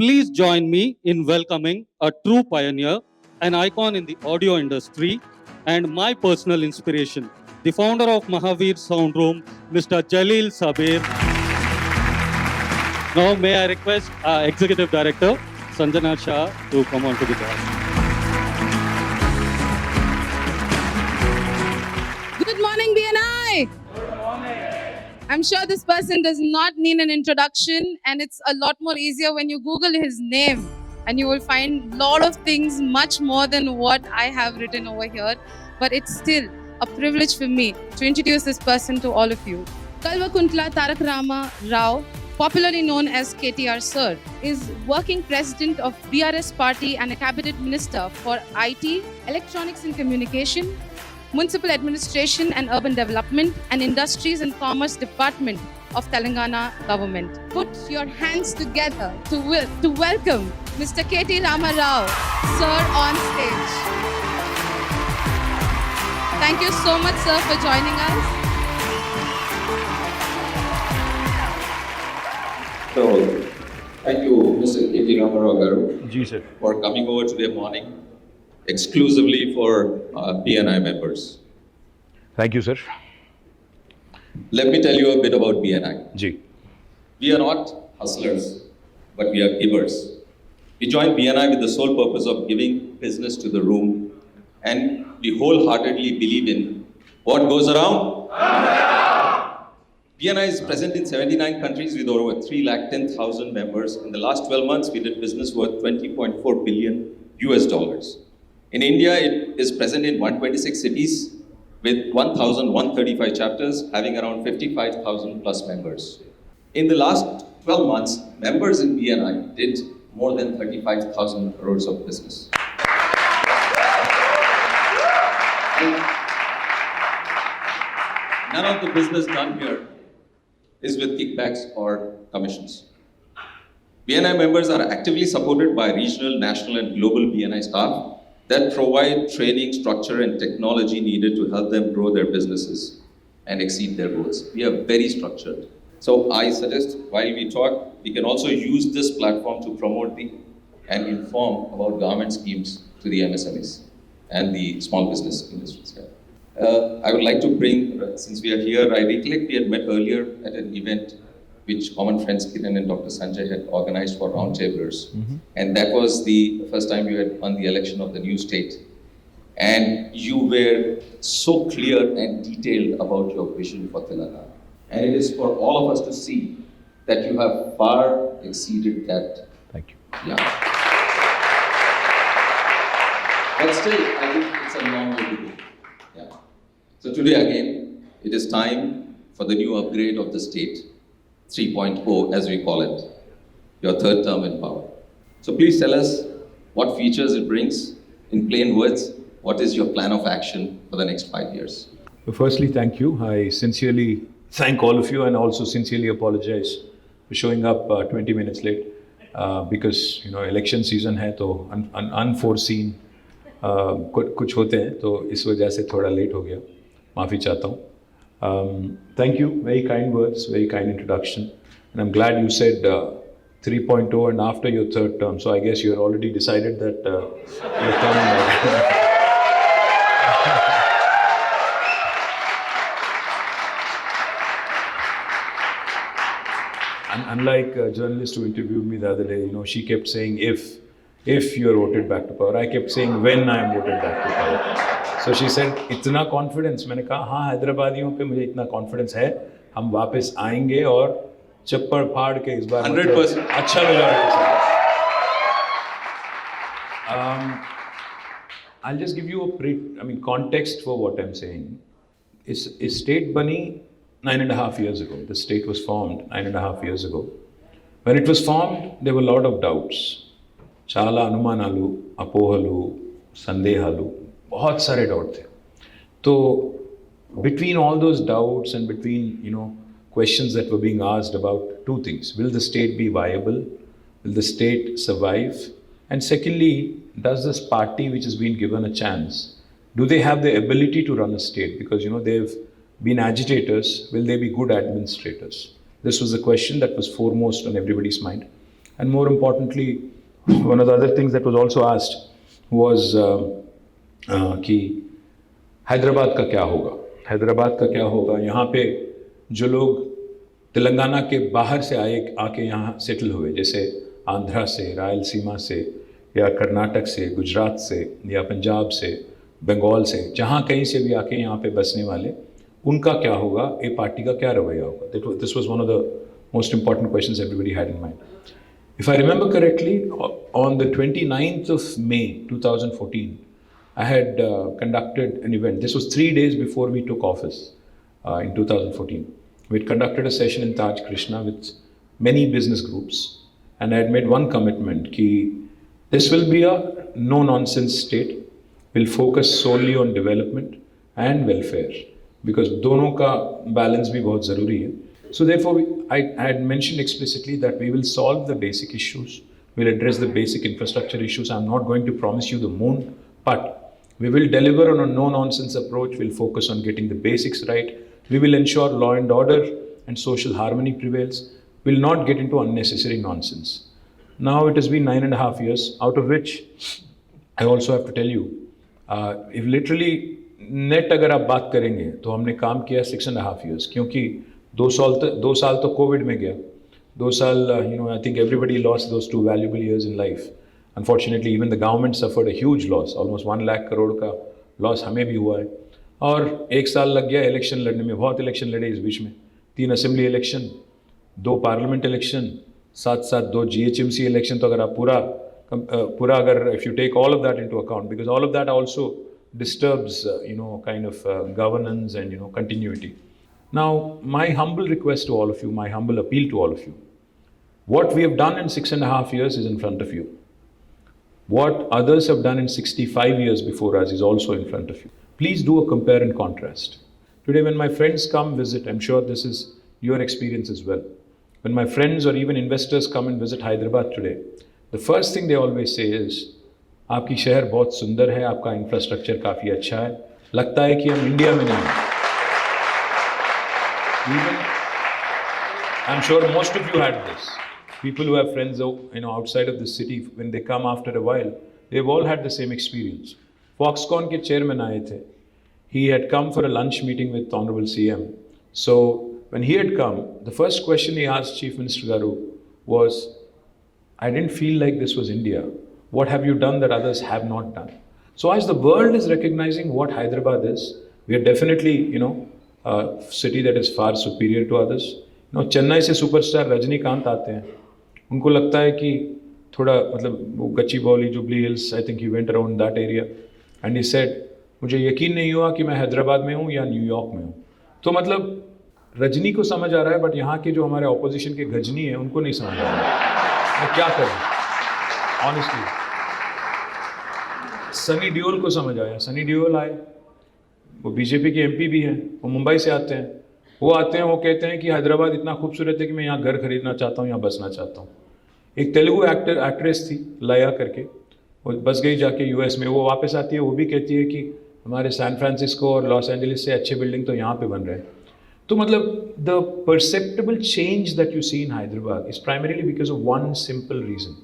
Please join me in welcoming a true pioneer, an icon in the audio industry, and my personal inspiration, the founder of Mahavir Sound Room, Mr. Jalil Sabir. Now, may I request our Executive Director, Sanjana Shah, to come on to the dais. Good morning, BNI. I'm sure this person does not need an introduction, and it's a lot more easier when you Google his name, and you will find a lot of things much more than what I have written over here. But it's still a privilege for me to introduce this person to all of you. Kalvakuntla Tarak Rama Rao, popularly known as KTR Sir, is working president of BRS party and a cabinet minister for IT, electronics and communication, Municipal Administration and Urban Development, and Industries and Commerce Department of Telangana government. Put your hands together to welcome Mr. KT Rama Rao, Sir, on stage. Thank you so much, sir, for joining us. So, thank you, Mr. KT Rama Rao Garu, Ji, sir. for coming over today morning exclusively for BNI members. Thank you, sir. Let me tell you a bit about BNI. Ji. We are not hustlers, but we are givers. We joined BNI with the sole purpose of giving business to the room, and we wholeheartedly believe in what goes around. BNI is present in 79 countries with over 310,000 members. In the last 12 months, we did business worth $20.4 billion US. In India, it is present in 126 cities with 1,135 chapters, having around 55,000 plus members. In the last 12 months, members in BNI did more than 35,000 crores of business. And none of the business done here is with kickbacks or commissions. BNI members are actively supported by regional, national, and global BNI staff that provide training, structure, and technology needed to help them grow their businesses and exceed their goals. We are very structured. So I suggest while we talk, we can also use this platform to promote and inform about government schemes to the MSMEs and the small business industries. I would like to bring, since we are here, I recollect we had met earlier at an event which common friends Kiran and Dr. Sanjay had organized for roundtablers. Mm-hmm. And that was the first time you had won the election of the new state. And you were so clear and detailed about your vision for Telangana. And it is for all of us to see that you have far exceeded that. Thank you. Yeah. But still, I think it's a long way to go. Yeah. So today again, it is time for the new upgrade of the state. 3.0 as we call it, your third term in power. So please tell us what features it brings. In plain words, what is your plan of action for the next 5 years? Firstly, thank you. I sincerely thank all of you and also sincerely apologize for showing up 20 minutes late because election season है तो unforeseen कुछ होते हैं तो इस वजह से थोड़ा लेट हो गया, माफ़ी चाहता हूँ. Thank you, very kind words, very kind introduction. And I'm glad you said 3.0 and after your third term. So I guess you're already decided that you're coming. And unlike a journalist who interviewed me the other day, she kept saying if you're voted back to power. I kept saying when I'm voted back to power. So she said, इतना confidence. मैंने कहा हाँ, हैदराबादियों पे मुझे इतना confidence है, हम वापस आएंगे और चप्पड़ फाड़ के इस बार 100% अच्छा majority. I'll just give you a context for what I'm saying. Is state bani 9.5 years ago. The state was formed 9.5 years ago. When it was formed, there were a lot of doubts. Chala anumanalu, apohalu, sandehalu. बहुत सारे doubt थे. तो between all those doubts and between questions that were being asked about two things: will the state be viable, will the state survive, and secondly, does this party which has been given a chance, do they have the ability to run a state? Because they've been agitators, will they be good administrators? This was the question that was foremost on everybody's mind. And more importantly, one of the other things that was also asked was कि हैदराबाद का क्या होगा, हैदराबाद का क्या होगा, यहाँ पे जो लोग तेलंगाना के बाहर से आके यहाँ सेटल हुए, जैसे आंध्रा से, रायलसीमा से, या कर्नाटक से, गुजरात से, या पंजाब से, बंगाल से, जहाँ कहीं से भी आके यहाँ पे बसने वाले, उनका क्या होगा, ये पार्टी का क्या रवैया होगा. This was one of the most important questions everybody had in mind. If I remember correctly, on the 29th of May 2014, I had conducted an event. This was 3 days before we took office in 2014. We had conducted a session in Taj Krishna with many business groups, and I had made one commitment कि this will be a no-nonsense state. We'll focus solely on development and welfare because दोनों का balance भी बहुत ज़रूरी है. So therefore, I had mentioned explicitly that we will solve the basic issues. We'll address the basic infrastructure issues. I'm not going to promise you the moon, but we will deliver on a no-nonsense approach. We'll focus on getting the basics right. We will ensure law and order and social harmony prevails. We'll not get into unnecessary nonsense. Now it has been 9.5 years, out of which I also have to tell you, if literally net अगर आप बात करेंगे तो हमने काम किया 6.5 years, क्योंकि 2 साल तो कोविड में गया. 2 साल, I think everybody lost those 2 valuable years in life. Unfortunately, even the government suffered a huge loss, almost 1 lakh crore का loss हमें भी हुआ है. और 1 साल लग गया इलेक्शन लड़ने में, बहुत इलेक्शन लड़े इस बीच में, 3 असेंबली इलेक्शन, 2 पार्लियामेंट इलेक्शन, साथ 2 GHMC इलेक्शन. तो अगर आप पूरा अगर if you take all of that into account, because all of that also disturbs kind of governance and continuity. Now, my humble request to all of you, my humble appeal to all of you, what we have done in 6.5 years is in front of you. What others have done in 65 years before us is also in front of you. Please do a compare and contrast. Today, when my friends come visit, I'm sure this is your experience as well. When my friends or even investors come and visit Hyderabad today, the first thing they always say is, आपकी शहर बहुत सुंदर है, आपका infrastructure काफ़ी अच्छा है, लगता है कि हम इंडिया में नहीं हैं. Even, I'm sure most of you had this. People who have friends outside of the city, when they come after a while, they've all had the same experience. Foxconn के chairman आए थे. He had come for a lunch meeting with Honorable CM. So when he had come, the first question he asked Chief Minister Garu was, I didn't feel like this was India. What have you done that others have not done? So as the world is recognizing what Hyderabad is, we are definitely, a city that is far superior to others. Chennai से superstar Rajinikanth आते हैं, उनको लगता है कि थोड़ा मतलब वो Gachibowli, jubilee hills, I think he went around that area and he said, मुझे यकीन नहीं हुआ कि मैं हैदराबाद में हूँ या न्यूयॉर्क में हूँ. तो मतलब रजनी को समझ आ रहा है, बट यहाँ के जो हमारे ऑपोजिशन के गजनी हैं उनको नहीं समझ आ रहा है. मैं क्या करूँ ऑनेस्टली. सनी देओल को समझ आया. सनी देओल आए, वो बीजेपी के MP भी हैं, वो मुंबई से आते हैं. वो आते हैं, वो कहते हैं कि हैदराबाद इतना खूबसूरत है कि मैं यहाँ घर खरीदना चाहता हूँ, यहाँ बसना चाहता हूँ. एक तेलुगु एक्ट्रेस थी लया करके, वो बस गई जाके US में. वो वापस आती है, वो भी कहती है कि हमारे सैन फ्रांसिस्को और लॉस एंजलिस से अच्छे बिल्डिंग तो यहाँ पे बन रहे हैं. तो मतलब the perceptible change that you see in Hyderabad is primarily because of one simple reason,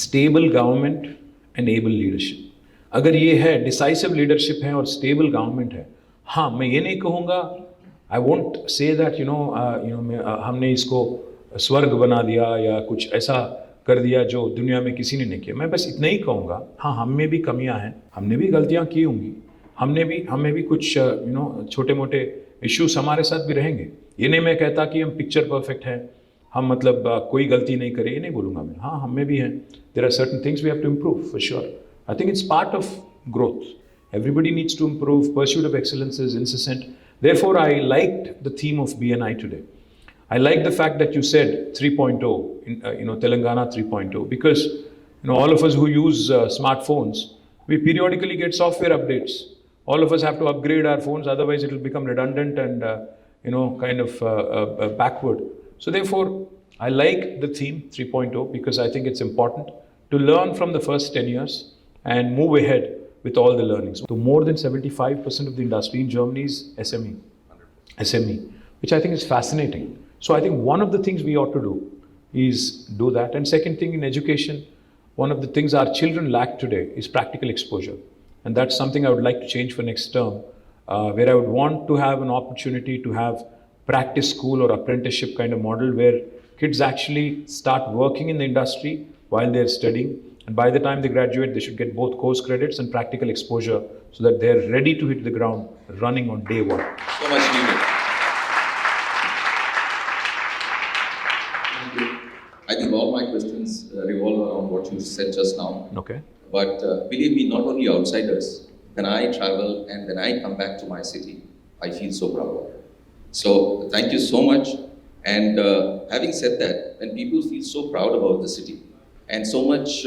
stable government and able leadership. अगर ये है, डिसाइसिव लीडरशिप है और स्टेबल गवर्नमेंट है, हाँ मैं ये नहीं कहूँगा, आई वोंट से दैट हमने इसको स्वर्ग बना दिया या कुछ ऐसा कर दिया जो दुनिया में किसी ने नहीं किया. मैं बस इतना ही कहूँगा, हाँ हम में भी कमियाँ हैं, हमने भी गलतियाँ की होंगी, हमें भी कुछ छोटे मोटे इश्यूज हमारे साथ भी रहेंगे. ये नहीं मैं कहता कि हम पिक्चर परफेक्ट हैं, हम मतलब कोई गलती नहीं करें, ये नहीं बोलूँगा मैं. हाँ हम में भी हैं. There are certain things we have to improve for sure. I think it's part of growth. Everybody needs to improve. Pursuit of excellence is incessant. Therefore, I liked the theme of BNI today. I like the fact that you said 3.0, Telangana 3.0, because all of us who use smartphones, we periodically get software updates. All of us have to upgrade our phones, otherwise it will become redundant and kind of backward. So therefore, I like the theme 3.0 because I think it's important to learn from the first 10 years and move ahead with all the learnings. So more than 75% of the industry in Germany is SME, which I think is fascinating. So I think one of the things we ought to do is do that. And second thing, in education, one of the things our children lack today is practical exposure. And that's something I would like to change for next term, where I would want to have an opportunity to have practice school or apprenticeship kind of model where kids actually start working in the industry while they're studying. And by the time they graduate, they should get both course credits and practical exposure so that they're ready to hit the ground running on day one. So much needed. I think all my questions revolve around what you said just now. Okay. But believe me, not only outsiders, when I travel and when I come back to my city, I feel so proud. So thank you so much. And having said that, when people feel so proud about the city and so much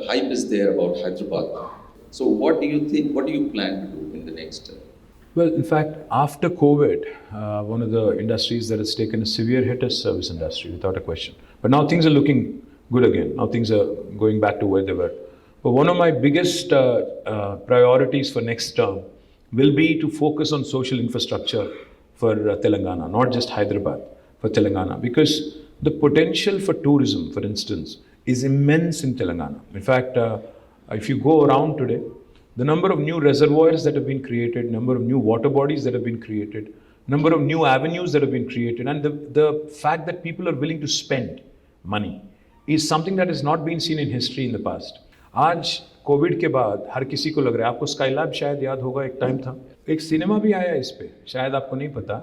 hype is there about Hyderabad, so what do you think, what do you plan to do in the next? Well, in fact, after COVID, one of the industries that has taken a severe hit is service industry, without a question. But now things are looking good again. Now things are going back to where they were. But one of my biggest priorities for next term will be to focus on social infrastructure for Telangana, not just Hyderabad, for Telangana. Because the potential for tourism, for instance, is immense in Telangana. In fact, if you go around today, the number of new reservoirs that have been created, number of new water bodies that have been created, number of new avenues that have been created, and the fact that people are willing to spend money is something that has not been seen in history in the past. आज Covid के बाद हर किसी को लग रहा है, आपको Skylab शायद याद होगा, एक टाइम था, एक सिनेमा भी आया इस पे, शायद आपको नहीं पता,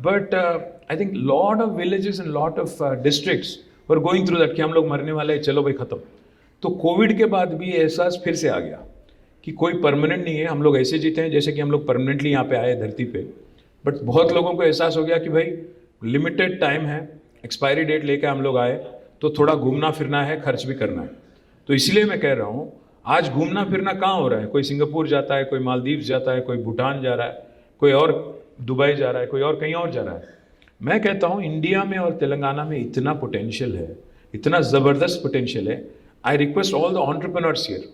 but I think lot of villages and lot of districts were going through that कि हम लोग मरने वाले हैं, चलो भाई खत्म. तो कोविड के बाद भी एहसास फिर से आ गया कि कोई परमानेंट नहीं है, हम लोग ऐसे जीते हैं जैसे कि हम लोग परमानेंटली यहाँ पे आए धरती पे. बट बहुत लोगों को एहसास हो गया कि भाई लिमिटेड टाइम है, एक्सपायरी डेट लेके हम लोग आए, तो थोड़ा घूमना फिरना है, खर्च भी करना है. तो इसलिए मैं कह रहा हूँ, आज घूमना फिरना कहाँ हो रहा है? कोई सिंगापुर जाता है, कोई मालदीव्स जाता है, कोई भूटान जा रहा है, कोई और दुबई जा रहा है, कोई और कहीं और जा रहा है. मैं कहता हूँ इंडिया में और तेलंगाना में इतना पोटेंशियल है, इतना ज़बरदस्त पोटेंशियल है. I request all the entrepreneurs here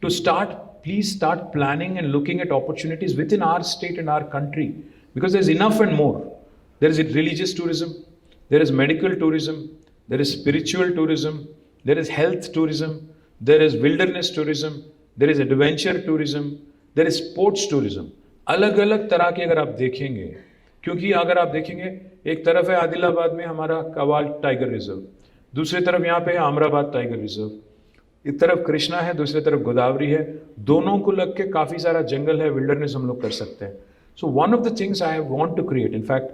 to start, please start planning and looking at opportunities within our state and our country, because there is enough and more. There is religious tourism, there is medical tourism, there is spiritual tourism, there is health tourism, there is wilderness tourism, there is adventure tourism, there is sports tourism. अलग अलग तरह के अगर आप देखेंगे, क्योंकि अगर आप देखेंगे एक तरफ है आदिलाबाद में हमारा कवाल टाइगर रिजर्व, दूसरी तरफ यहाँ पे है अमराबाद टाइगर रिजर्व, एक तरफ कृष्णा है, दूसरी तरफ गोदावरी है, दोनों को लग के काफ़ी सारा जंगल है, विल्डरनेस हम लोग कर सकते हैं. So one of the things I want to create, in fact,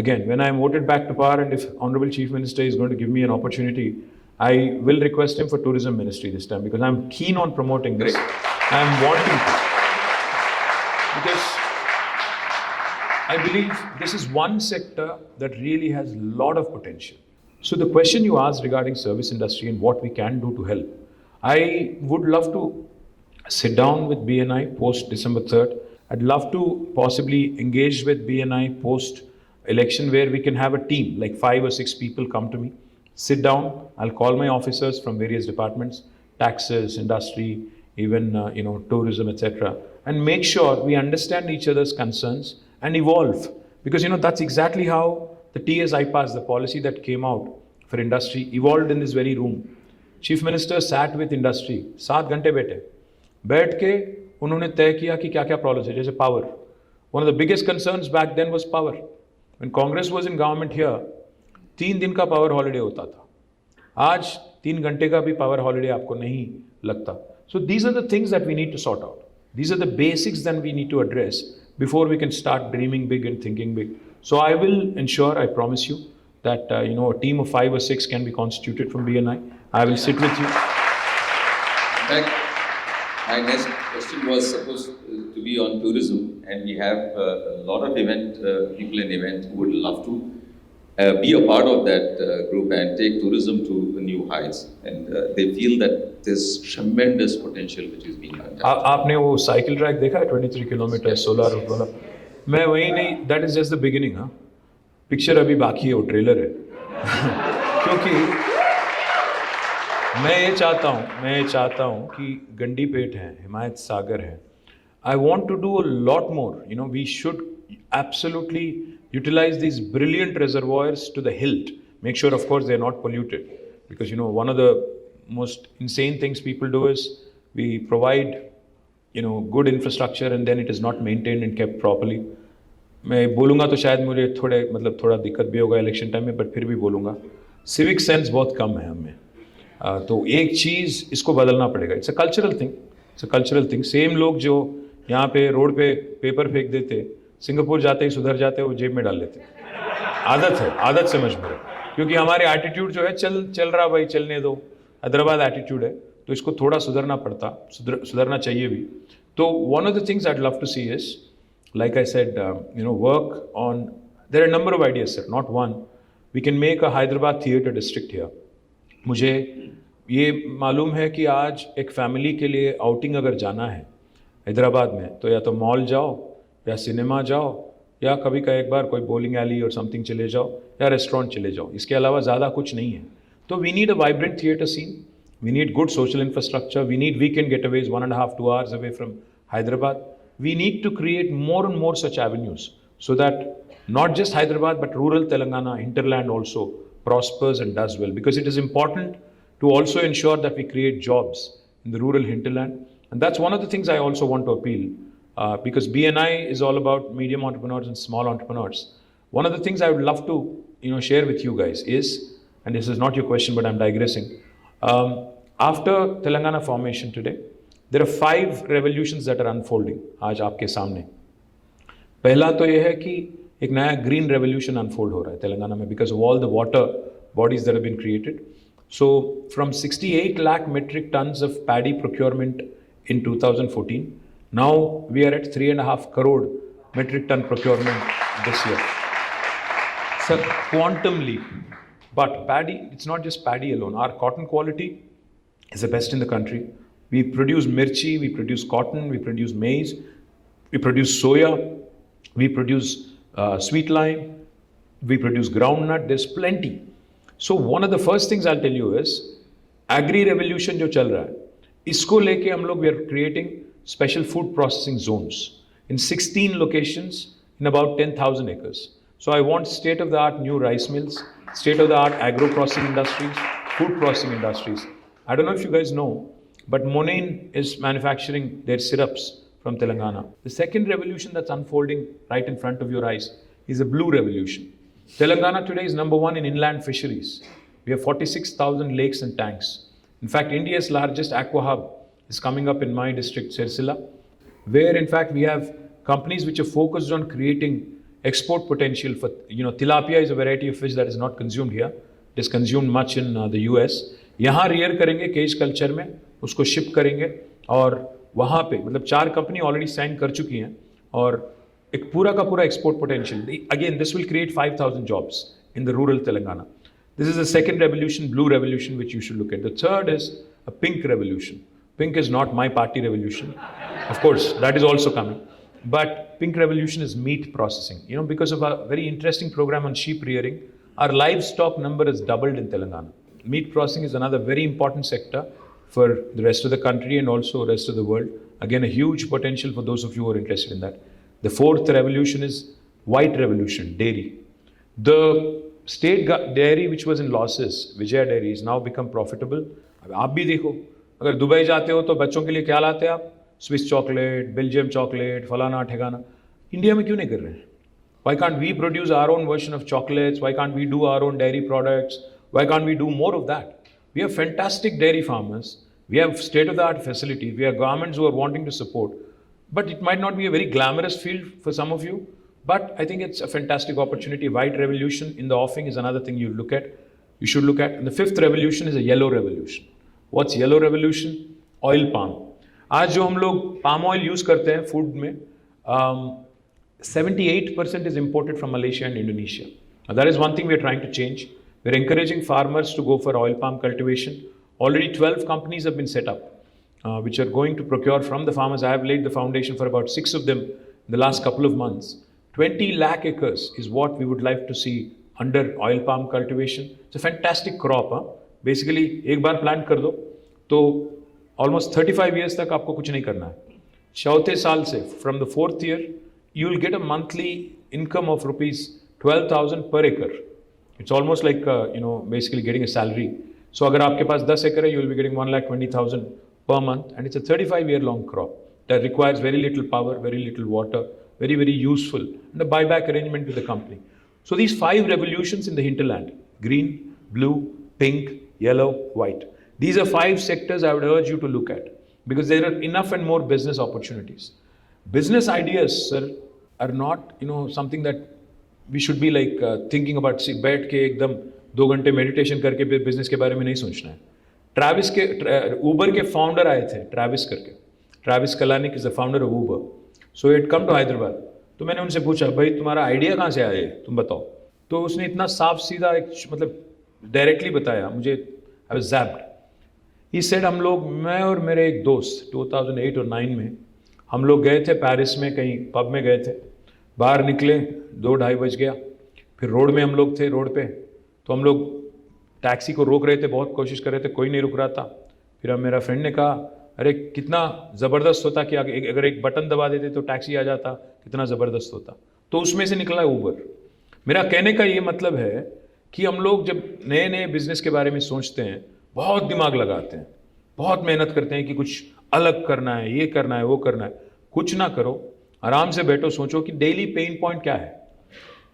again, when I am voted back to power and if Honorable Chief Minister is going to give me an opportunity, I will request him for tourism ministry this time because I'm keen on promoting this. I'm wanting to. Because I believe this is one sector that really has a lot of potential. So the question you asked regarding service industry and what we can do to help, I would love to sit down with BNI post December 3rd. I'd love to possibly engage with BNI post election where we can have a team, like 5 or 6 people come to me. Sit down, I'll call my officers from various departments, taxes, industry, even tourism, etc. and make sure we understand each other's concerns and evolve. Because that's exactly how the TS IPAS, the policy that came out for industry, evolved in this very room. Chief Minister sat with industry, 7 घंटे बैठ के उन्होंने तय किया कि क्या क्या problems है. जैसे power, one of the biggest concerns back then was power. When Congress was in government here, 3 दिन का पावर हॉलीडे होता था. आज 3 घंटे का भी पावर हॉलीडे आपको नहीं लगता. So these are the things that we need to sort out. These are the basics that we need to address before we can start dreaming big and thinking big. So I will ensure, I promise you, that a team of 5 or 6 can be constituted from BNI. I will sit with you. In fact, my next question was supposed to be on tourism, and we have a lot of people in event who would love to be a part of that group and take tourism to new heights, and they feel that there's tremendous potential which is being untapped. आपने वो cycle track देखा है 23 kilometre 16 road वाला? मैं वही नहीं, that is just the beginning. हाँ, picture अभी बाकी है, वो ट्रेलर है. क्योंकि मैं ये चाहता हूँ कि गंडी पेट है, हिमायत सागर है. I want to do a lot more. We should absolutely utilize these brilliant reservoirs to the hilt. Make sure, of course, they're not polluted. because one of the most insane things people do is we provide good infrastructure and then it is not maintained and kept properly. मैं बोलूँगा तो शायद मुझे थोड़ा दिक्कत भी होगा election time में, बट फिर भी बोलूँगा सिविक सेंस बहुत कम है हमें. तो एक चीज़ इसको बदलना पड़ेगा. It's a cultural thing. Same लोग जो यहाँ पे रोड पे पेपर फेंक देते, सिंगापुर जाते ही सुधर जाते, वो जेब में डाल लेते. आदत से मजबूर है, क्योंकि हमारे एटीट्यूड जो है चल रहा भाई चलने दो, हैदराबाद एटीट्यूड है, तो इसको थोड़ा सुधरना चाहिए भी. तो one of the things I love to see is, like I said, work on, there are a number of ideas, sir, not one. We can make a Hyderabad theatre district here. मुझे ये मालूम है कि आज एक family के लिए outing अगर जाना है हैदराबाद में, तो या तो मॉल जाओ या सिनेमा जाओ या कभी का एक बार कोई बॉलिंग एली और समथिंग चले जाओ या रेस्टोरेंट चले जाओ. इसके अलावा ज़्यादा कुछ नहीं है. तो we need a vibrant theatre scene, we need good social infrastructure, we need weekend getaways 1.5-2 hours away from Hyderabad. We need to create more and more such avenues so that not just Hyderabad but rural Telangana, hinterland also prospers and does well, because it is important to also ensure that we create jobs in the rural hinterland. And that's one of the things I also want to appeal, because BNI is all about medium entrepreneurs and small entrepreneurs. One of the things I would love to share with you guys is, and this is not your question but I'm digressing, after Telangana formation today, there are 5 revolutions that are unfolding आज आपके सामने. पहला तो ये है कि एक नया ग्रीन रेवोल्यूशन अनफोल्ड हो रहा है तेलंगाना में, because of all the water bodies that have been created. So from 68 lakh metric tons of paddy procurement in 2014, now we are at 3.5 crore metric ton procurement this year. It's a quantum leap. But paddy, it's not just paddy alone. Our cotton quality is the best in the country. We produce mirchi, we produce cotton, we produce maize, we produce soya, we produce sweet lime, we produce groundnut. There's plenty. So one of the first things I'll tell you is, agri revolution जो चल रहा है, इसको लेके हम लोग we are creating special food processing zones in 16 locations in about 10,000 acres. So I want state-of-the-art new rice mills, state-of-the-art agro-processing industries, food processing industries. I don't know if you guys know, but Monain is manufacturing their syrups from Telangana. The second revolution that's unfolding right in front of your eyes is a blue revolution. Telangana today is number 1 in inland fisheries. We have 46,000 lakes and tanks. In fact, India's largest aqua hub is coming up in my district, Sirsila, where in fact we have companies which are focused on creating export potential for, tilapia is a variety of fish that is not consumed here. It is consumed much in the US. यहाँ rear करेंगे cage culture में, उसको ship करेंगे और वहाँ पे 4 company already sign कर चुकी हैं और एक पूरा का पूरा export potential. Again this will create 5,000 jobs in the rural Telangana. This is the second revolution, blue revolution, which you should look at. The third is a pink revolution. Pink is not my party revolution. Of course, that is also coming. But pink revolution is meat processing. Because of a very interesting program on sheep rearing, our livestock number has doubled in Telangana. Meat processing is another very important sector for the rest of the country and also rest of the world. Again, a huge potential for those of you who are interested in that. The fourth revolution is white revolution, dairy. The state dairy which was in losses, Vijaya Dairy, is now become profitable. अब आप भी देखो, अगर Dubai जाते हो तो बच्चों के लिए क्या लाते हैं आप? स्विस चॉकलेट, बेल्जियम चॉकलेट, फलाना ठिकाना. इंडिया में क्यों नहीं कर रहे हैं? Why can't we produce our own version of chocolates? Why can't we do our own dairy products? Why can't we do more of that? We have fantastic dairy farmers. We have state-of-the-art facilities. We have governments who are wanting to support. But it might not be a very glamorous field for some of you. But I think it's a fantastic opportunity. White revolution in the offing is another thing you should look at. And the fifth revolution is a yellow revolution. What's yellow revolution? Oil palm. आज जो हम लोग palm oil use करते हैं food में, 78% is imported from Malaysia and Indonesia. Now that is one thing we are trying to change. We're encouraging farmers to go for oil palm cultivation. Already 12 companies have been set up, which are going to procure from the farmers. I have laid the foundation for about 6 of them in the last couple of months. 20 lakh acres is what we would like to see under oil palm cultivation. It's a fantastic crop. Basically, एक बार plant कर दो, तो almost 35 years तक आपको कुछ नहीं करना है. चौथे साल से, from the 4th year, you will get a monthly income of rupees 12,000 per acre. It's almost like, basically getting a salary. So अगर आपके पास 10 एकड़ है, you will be getting 1,20,000 per month, and it's a 35-year-long crop that requires very little power, very little water, very, very useful, and a buyback arrangement with the company. So these 5 revolutions in the hinterland: green, blue, pink, yellow, white. These are 5 sectors I would urge you to look at, because there are enough and more business opportunities. Business ideas, sir, are not, something that we should be like thinking about. See, बैठ के एकदम 2 घंटे meditation करके फिर business के बारे में नहीं सोचना है. ट्रैविस के ऊबर के फाउंडर आए थे, ट्रैविस करके. Travis Kalanick is the founder of Uber. So it come to Hyderabad. तो मैंने उनसे पूछा, भाई तुम्हारा आइडिया कहाँ से आया है, तुम बताओ. तो उसने इतना साफ सीधा मतलब डायरेक्टली बताया मुझे. I was ज़ैप्ड. ही सेड, हम लोग, मैं और मेरे एक दोस्त 2008 और 9 में हम लोग गए थे पेरिस में, कहीं पब में गए थे. बाहर निकले 2-2:30 बज गया. फिर रोड में हम लोग थे, रोड पे. तो हम लोग टैक्सी को रोक रहे थे, बहुत कोशिश कर रहे थे, कोई नहीं रुक रहा था. फिर अब मेरा फ्रेंड ने कहा, अरे कितना ज़बरदस्त होता कि अगर एक बटन दबा देते तो टैक्सी आ जाता, कितना ज़बरदस्त होता. तो उसमें से निकला ऊबर. मेरा कहने का ये मतलब है कि हम लोग जब नए नए बिजनेस के बारे में सोचते हैं, बहुत दिमाग लगाते हैं, बहुत मेहनत करते हैं कि कुछ अलग करना है, ये करना है, वो करना है. कुछ ना करो, आराम से बैठो, सोचो कि डेली पेन पॉइंट क्या है,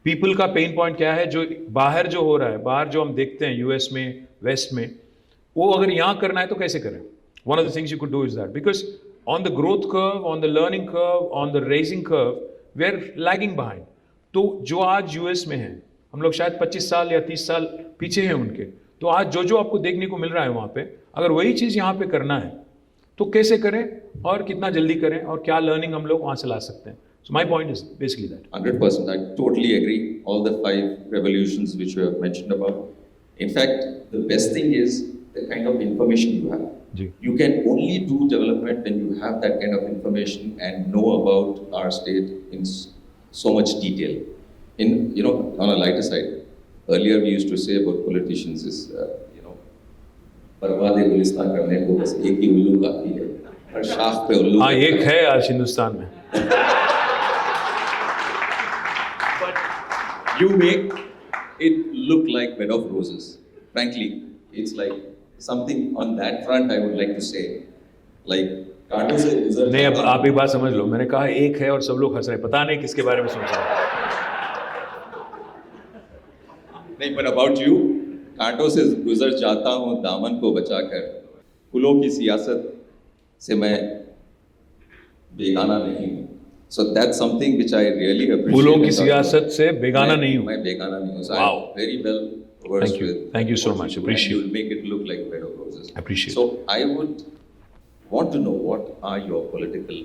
पीपल का पेन पॉइंट क्या है. जो बाहर जो हो रहा है, बाहर जो हम देखते हैं यूएस में, वेस्ट में, वो अगर यहाँ करना है तो कैसे करें. One of the things you could do is that, because on the growth curve, on the learning curve, on the raising curve, we are lagging behind. तो जो आज यूएस में है, हम लोग शायद 25 साल या 30 साल पीछे हैं उनके. तो आज जो जो आपको देखने को मिल रहा है वहाँ पे, अगर वही चीज़ यहाँ पे करना है तो कैसे करें और कितना जल्दी करें और क्या लर्निंग हम लोग वहाँ से ला सकते हैं. So my point is basically that. 100%. I totally agree. All the 5 revolutions which you have mentioned about. In fact, the best thing is the kind of information you have. Ji. You can only do development when you have that kind of information and know about our state in so much detail. On a lighter side, earlier we used to say about politicians is, बर्बाद गुलिस्तान करने को बस एक ही उल्लू काफी है. हर शाख पे उल्लू. हाँ, एक है आज हिंदुस्तान में. You make it look like bed of roses. Frankly, it's like something on that front I would like to say. Like, नहीं, अब आप एक बात समझ लो, मैंने कहा एक है और सब लोग हंस रहे हैं, पता नहीं किसके बारे में सोच रहे हैं. नहीं, but about you, कांटों से गुजर जाता हूँ दामन को बचाकर. फूलों की सियासत से मैं बेगाना नहीं हूँ. So that's something which I really appreciate. फूलों की सियासत से बेगाना नहीं हूँ. मैं बेगाना नहीं हूँ. So Wow. I'm very well versed with. Thank you so much. Appreciate. You'll make it look like a bed of roses. Appreciate. So I would want to know, what are your political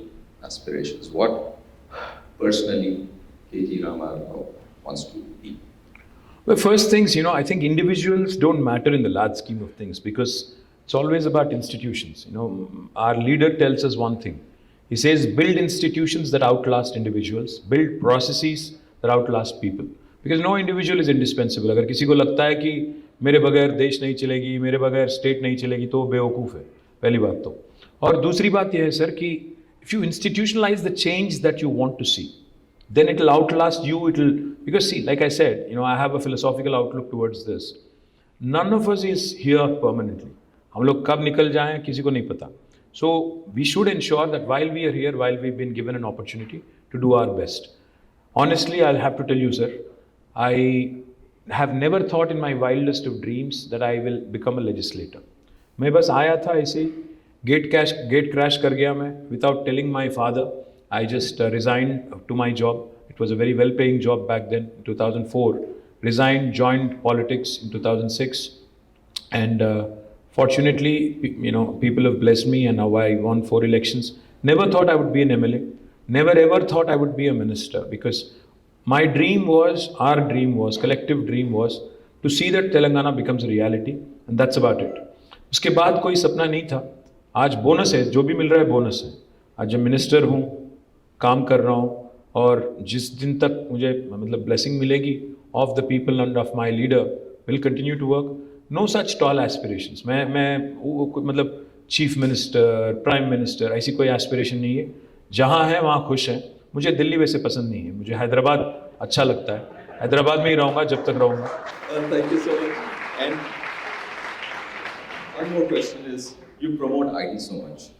aspirations? What personally KG Ramarao wants to be? Well, first things, I think individuals don't matter in the large scheme of things, because it's always about institutions. Our leader tells us one thing. He says, build institutions that outlast individuals, build processes that outlast people. Because no individual is indispensable. अगर किसी को लगता है कि मेरे बगैर देश नहीं चलेगी, मेरे बगैर स्टेट नहीं चलेगी, तो बेवकूफ़ है, पहली बात तो. और दूसरी बात यह है सर कि if you institutionalize the change that you want to see, then it will outlast you. Because see, like I said, I have a philosophical outlook towards this. None of us is here permanently. हम लोग कब निकल जाएं किसी को नहीं पता. So we should ensure that while we are here, while we've been given an opportunity, to do our best. Honestly, I'll have to tell you, sir, I have never thought in my wildest of dreams that I will become a legislator. मैं बस आया था ऐसे, gate crash कर गया मैं, without telling my father. I just resigned to my job. It was a very well-paying job back then, in 2004. Resigned, joined politics in 2006, and fortunately, people have blessed me, and now I won 4 elections. Never thought I would be an MLA. Never ever thought I would be a minister, because my dream was, our dream was, collective dream was to see that Telangana becomes a reality, and that's about it. उसके बाद कोई सपना नहीं था. आज bonus है, जो भी मिल रहा है बोनस है. आज जब मिनिस्टर हूँ, काम कर रहा हूँ, और जिस दिन तक मुझे मतलब ब्लेसिंग मिलेगी of the people and of my leader, will continue to work. No such tall aspirations. मैं मतलब चीफ मिनिस्टर, प्राइम मिनिस्टर, ऐसी कोई एस्पिरेशन नहीं है. जहाँ है वहाँ खुश है. मुझे दिल्ली वैसे पसंद नहीं है, मुझे हैदराबाद अच्छा लगता है. हैदराबाद में ही रहूँगा जब तक रहूँगा. Thank you so much. And One more question is, you promote IT so much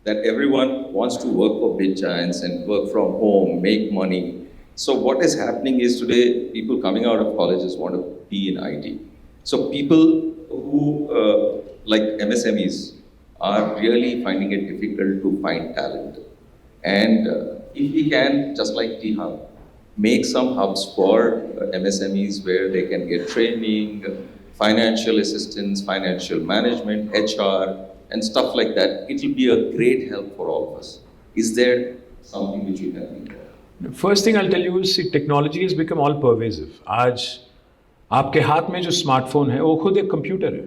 that everyone wants to work for big giants and work from home, make money. So what is happening is today, people coming out of colleges want to be in IT. So people who, like MSMEs, are really finding it difficult to find talent. And if we can, just like T-Hub, make some hubs for MSMEs where they can get training, financial assistance, financial management, HR, and stuff like that, it will be a great help for all of us. Is there something which you can think of? The first thing I'll tell you is see, technology has become all pervasive. आज आपके हाथ में जो smartphone है वो खुद एक computer है.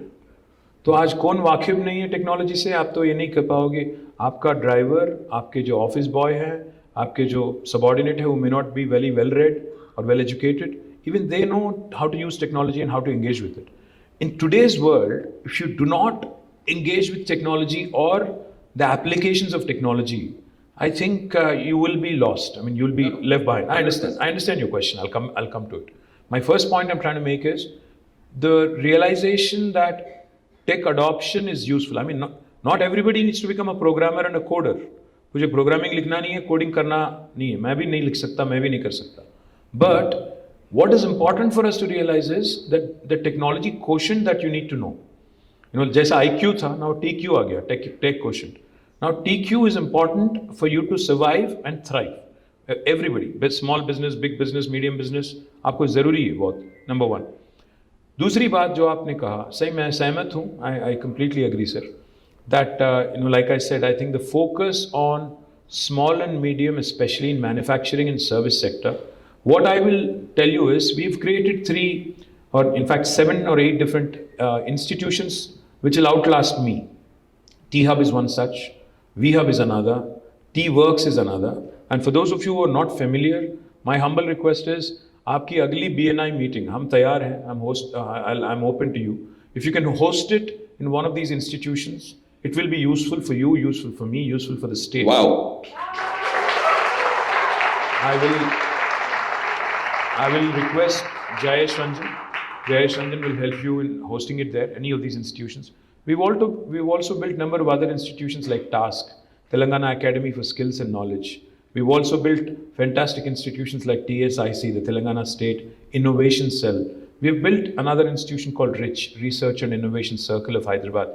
तो आज कौन वाकिफ नहीं है टेक्नोलॉजी से, आप तो ये नहीं कर पाओगे. आपका ड्राइवर, आपके जो ऑफिस बॉय हैं, आपके जो सबऑर्डिनेट है, वो may not be very well read और well educated. Even they know how to use technology and how to engage with it. In today's world, if you do not engage with technology or the applications of technology, I think you will be lost. I mean, you'll be left behind. I understand your question. I'll come to it. My first point I'm trying to make is the realization that tech adoption is useful. I mean, not everybody needs to become a programmer and a coder. मुझे programming लिखना नहीं है, coding करना नहीं है. मैं भी नहीं लिख सकता, मैं भी नहीं कर सकता. But what is important for us to realize is that the technology quotient that you need to know. You know, जैसा IQ था, now TQ आ गया, tech quotient. Now TQ is important for you to survive and thrive. Everybody, small business, big business, medium business, आपको ज़रूरी है बहुत. Number one. दूसरी बात जो आपने कहा, सही मैं सहमत हूँ. I completely agree, sir. That like I said, I think the focus on small and medium, especially in manufacturing and service sector. What I will tell you is we've created 3 or in fact 7 or 8 different institutions which will outlast me. T-Hub is one such, V-Hub is another, T-Works is another. And for those of you who are not familiar, my humble request is आपकी अगली BNI meeting, हम तैयार हैं, I'm open to you. If you can host it in one of these institutions, it will be useful for you, useful for me, useful for the state. Wow. I will request Jayesh Ranjan. Jayesh Ranjan will help you in hosting it there, any of these institutions. We've also built a number of other institutions like TASK, Telangana Academy for Skills and Knowledge. We've also built fantastic institutions like TSIC, the Telangana State Innovation Cell. We've built another institution called RICH, Research and Innovation Circle of Hyderabad.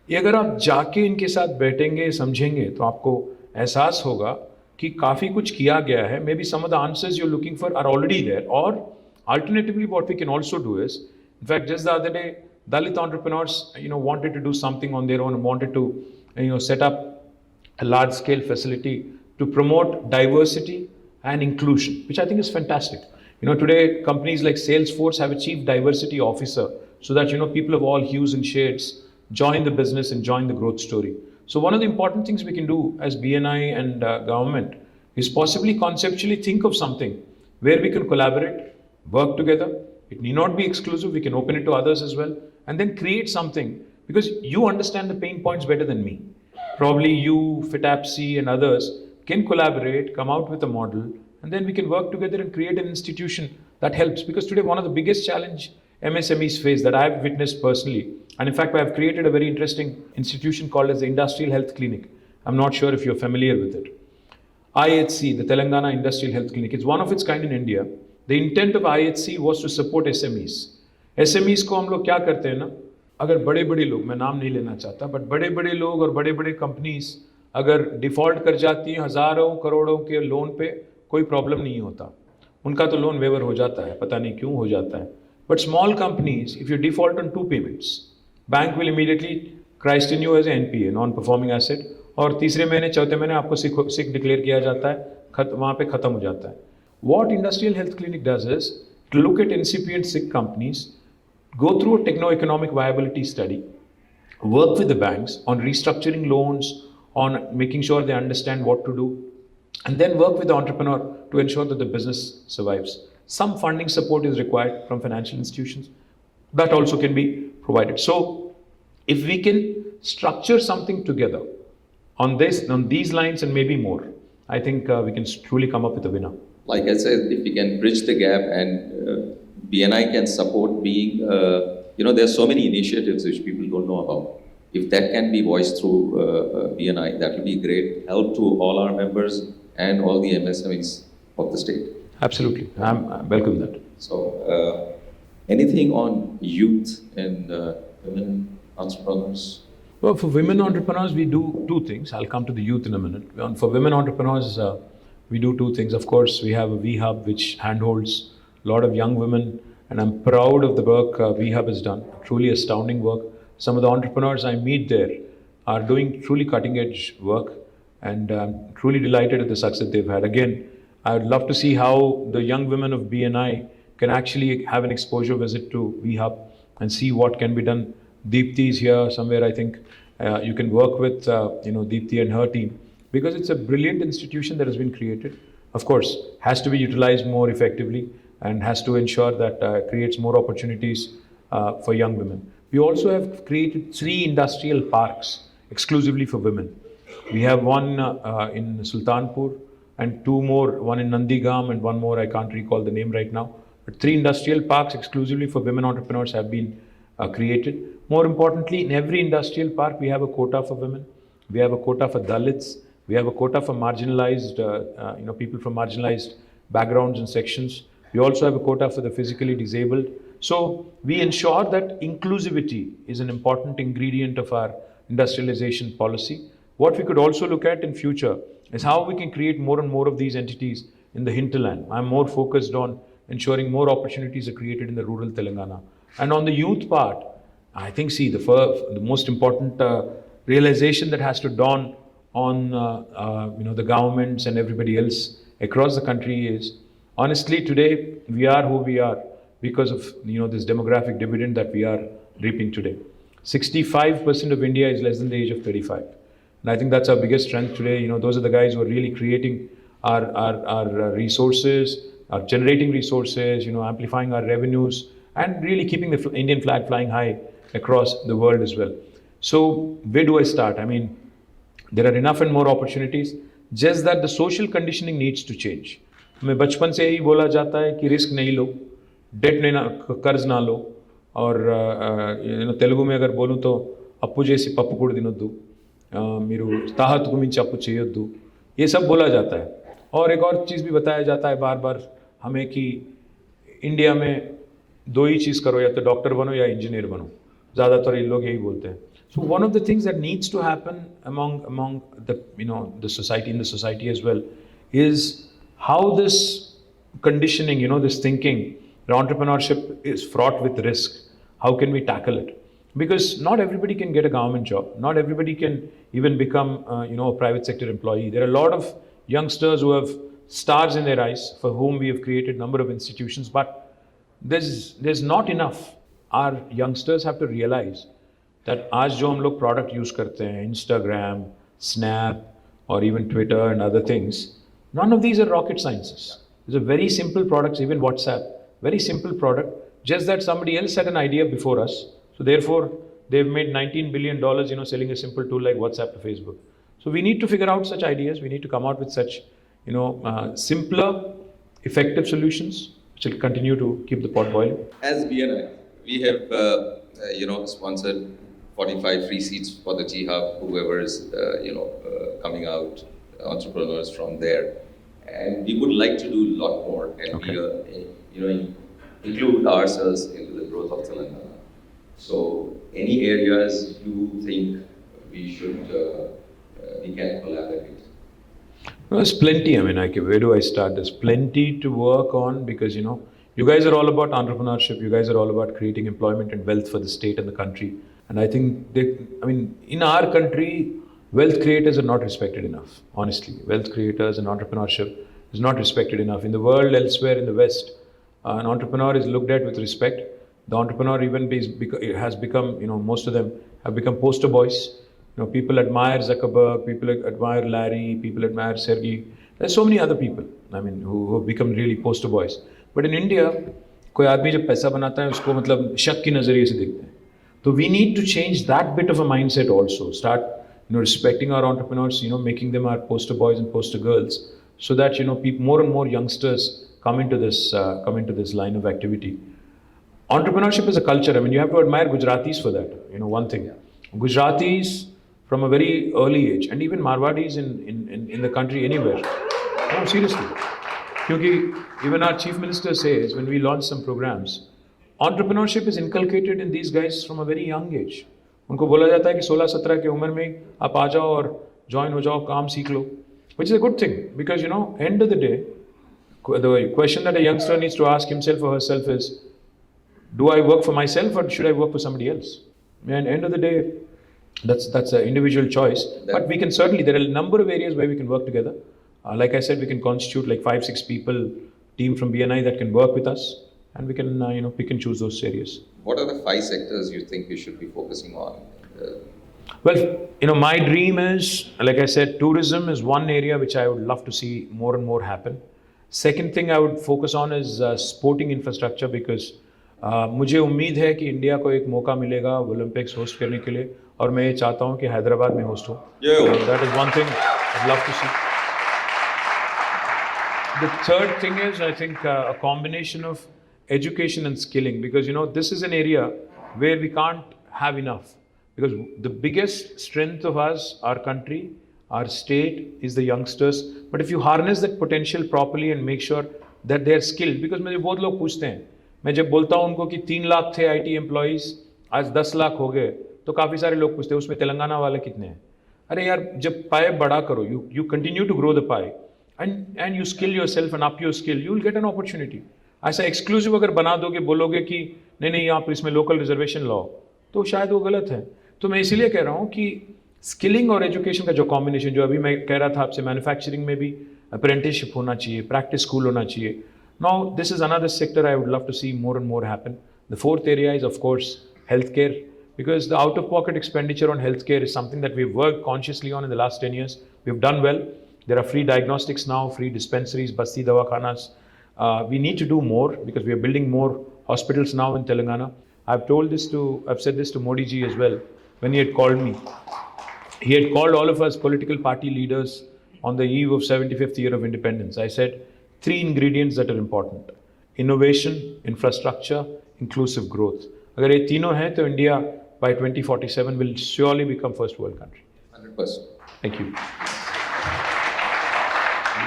ये अगर आप जाके इनके साथ बैठेंगे, समझेंगे, तो आपको एहसास होगा कि काफ़ी कुछ किया गया है. Maybe some of the answers you're looking for are already there. Or alternatively, what we can also do is, in fact, just the other day, Dalit entrepreneurs, wanted to do something on their own, wanted to, set up a large-scale facility to promote diversity and inclusion, which I think is fantastic. Today companies like Salesforce have a chief diversity officer so that, people of all hues and shades join the business and join the growth story. So one of the important things we can do as BNI and government is possibly conceptually think of something where we can collaborate, work together. It need not be exclusive. We can open it to others as well, and then create something, because you understand the pain points better than me. Probably you, FITAPSI and others can collaborate, come out with a model, and then we can work together and create an institution that helps. Because today one of the biggest challenge MSMEs face that I've witnessed personally, and in fact I've created a very interesting institution called as the Industrial Health Clinic. I'm not sure if you're familiar with it. IHC, the Telangana Industrial Health Clinic, it's one of its kind in India. The intent of IHC was to support SMEs. SMEs को हम लोग क्या करते हैं ना, अगर बड़े-बड़े लोग, मैं नाम नहीं लेना चाहता, बट बड़े-बड़े लोग और बड़े-बड़े कंपनीज अगर डिफॉल्ट कर जाती हैं हज़ारों करोड़ों के लोन पे, कोई प्रॉब्लम नहीं होता. उनका तो लोन वेवर हो जाता है, पता नहीं क्यों हो जाता है. But small companies, if you default on 2 payments, bank will immediately christen you as an NPA, non-performing asset, और तीसरे महीने चौथे महीने आपको सिक डिक्लेयर किया जाता है, वहाँ पे ख़त्म हो जाता है. What Industrial Health Clinic does is to look at incipient sick companies, go through a techno-economic viability study, work with the banks on restructuring loans, on making sure they understand what to do, and then work with the entrepreneur to ensure that the business survives. Some funding support is required from financial institutions. That also can be provided. So if we can structure something together on these lines and maybe more, I think we can truly come up with a winner. Like I said, if we can bridge the gap and BNI can support being, there are so many initiatives which people don't know about. If that can be voiced through BNI, that will be great help to all our members and all the MSMEs of the state. Absolutely. I welcome that. So, anything on youth and women entrepreneurs? Well, for women entrepreneurs, we do two things. I'll come to the youth in a minute. For women entrepreneurs, we do two things. Of course, we have a V-Hub which handholds a lot of young women, and I'm proud of the work V-Hub has done. Truly astounding work. Some of the entrepreneurs I meet there are doing truly cutting-edge work, and I'm truly delighted at the success they've had. Again, I would love to see how the young women of BNI can actually have an exposure visit to V-Hub and see what can be done. Deepthi is here somewhere, I think. You can work with Deepthi and her team, because it's a brilliant institution that has been created. Of course, has to be utilized more effectively and has to ensure that creates more opportunities for young women. We also have created 3 industrial parks exclusively for women. We have one in Sultanpur and 2 more, one in Nandigam and one more, I can't recall the name right now. But 3 industrial parks exclusively for women entrepreneurs have been created. More importantly, in every industrial park, we have a quota for women. We have a quota for Dalits. We have a quota for marginalized, people from marginalized backgrounds and sections. We also have a quota for the physically disabled. So we ensure that inclusivity is an important ingredient of our industrialization policy. What we could also look at in future is how we can create more and more of these entities in the hinterland. I'm more focused on ensuring more opportunities are created in the rural Telangana. And on the youth part, I think, the most important realization that has to dawn on the governments and everybody else across the country is, honestly, today we are who we are because of this demographic dividend that we are reaping today. 65% of India is less than the age of 35, and I think that's our biggest strength today. Those are the guys who are really creating our resources, are generating resources, amplifying our revenues, and really keeping the Indian flag flying high across the world as well. So where do I start? I mean, there are enough and more opportunities, just that the social conditioning needs to change. हमें बचपन से ही बोला जाता है कि risk नहीं लो, date नहीं ना, कर्ज ना लो, और तेलुगु में अगर बोलूँ तो अप्पू जैसी पप्पू कुड़ दिनोद्दू, మీరు తాహతుకు మించి అప్పు చేయొద్దు, ये सब बोला जाता है. और एक और चीज़ भी बताया जाता है बार बार हमें कि इंडिया में 2 ही चीज़ करो, या तो डॉक्टर बनो या इंजीनियर बनो. ज़्यादातर ये लोग यही बोलते हैं. So one of the things that needs to happen among the society, in the society as well, is how this conditioning, this thinking, the entrepreneurship is fraught with risk. How can we tackle it? Because not everybody can get a government job. Not everybody can even become, a private sector employee. There are a lot of youngsters who have stars in their eyes, for whom we have created a number of institutions, but there's not enough. Our youngsters have to realize that आज जो हम लोग product use करते हैं, Instagram, Snap, or even Twitter and other things, none of these are rocket sciences. These are very simple products, even WhatsApp, very simple product, just that somebody else had an idea before us. So therefore, they've made $19 billion, selling a simple tool like WhatsApp to Facebook. So we need to figure out such ideas. We need to come out with such, simpler, effective solutions, which will continue to keep the pot boiling. As BNI, we have, sponsored 45 free seats for the G-Hub, whoever is, coming out, entrepreneurs from there. And we would like to do a lot more and we, include ourselves into the growth of Telangana. So any areas you think we should, we can collaborate? There's plenty. I mean, where do I start? There's plenty to work on because, you guys are all about entrepreneurship. You guys are all about creating employment and wealth for the state and the country. And I think, in our country, wealth creators are not respected enough. Honestly, wealth creators and entrepreneurship is not respected enough. In the world, elsewhere in the West, an entrepreneur is looked at with respect. The entrepreneur even has become, most of them have become poster boys. People admire Zuckerberg, people admire Larry, people admire Sergey. There's so many other people, who have become really poster boys. But in India, कोई आदमी जब पैसा बनाता है उसको मतलब शक की नज़रिए से देखते हैं. So we need to change that bit of a mindset also. Start, respecting our entrepreneurs, making them our poster boys and poster girls, so that more and more youngsters come into this line of activity. Entrepreneurship is a culture. You have to admire Gujaratis for that. One thing. Gujaratis from a very early age, and even Marwadis in the country anywhere. No, seriously. Because even our chief minister says when we launch some programs, entrepreneurship is inculcated in these guys from a very young age. उनको बोला जाता है कि 16-17 की उम्र में आप आ जाओ और join हो जाओ, काम सीख लो, which is a good thing because end of the day, the question that a youngster needs to ask himself or herself is, do I work for myself or should I work for somebody else? And end of the day, that's an individual choice. But we can certainly, there are a number of areas where we can work together. Like I said, we can constitute like 5-6 people, team from BNI that can work with us, and we can pick and choose those areas. What are the 5 sectors you think we should be focusing on? Well, my dream is, like I said, tourism is one area which I would love to see more and more happen. Second thing I would focus on is sporting infrastructure because मुझे उम्मीद है कि India को एक मौका मिलेगा Olympics host करने के लिए और मैं ये चाहता हूँ कि हैदराबाद में होस्ट हो. That is one thing I'd love to see. The third thing is, I think, a combination of education and skilling because, this is an area where we can't have enough because the biggest strength of us, our country, our state is the youngsters. But if you harness that potential properly and make sure that they are skilled, because मुझे बहुत लोग पूछते हैं, मैं जब बोलता हूँ उनको कि 3 लाख थे IT एम्प्लॉइज आज 10 लाख हो गए तो काफ़ी सारे लोग पूछते हैं उसमें तेलंगाना वाले कितने हैं. अरे यार जब पाए बड़ा करो, you continue to grow the pie and you skill yourself and up your skill, you will get an opportunity. ऐसा एक्सक्लूसिव अगर बना दोगे, बोलोगे कि नहीं आप इसमें लोकल रिजर्वेशन लाओ, तो शायद वो गलत है. तो मैं इसीलिए कह रहा हूँ कि स्किलिंग और एजुकेशन का जो कॉम्बिनेशन, जो अभी मैं कह रहा था आपसे, मैन्युफैक्चरिंग में भी अप्रेंटिसशिप होना चाहिए, प्रैक्टिस स्कूल होना चाहिए. Now, this is another sector I would love to see more and more happen. The fourth area is, of course, healthcare, because the out-of-pocket expenditure on healthcare is something that we've worked consciously on in the last 10 years. We've done well. There are free diagnostics now, free dispensaries, basti dawakhanas. We need to do more because we are building more hospitals now in Telangana. I've said this to Modi ji as well when he had called me. He had called all of us political party leaders on the eve of 75th year of independence. I said, 3 ingredients that are important: innovation, infrastructure, inclusive growth. अगर ये तीनों हैं तो India by 2047 will surely become first world country. 100%. Thank you.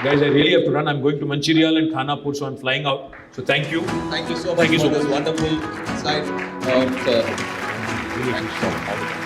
Guys, I really have to run. I'm going to Mancherial and Khanapur, so I'm flying out. So thank you. Thank you so much for this wonderful side of Really appreciate it.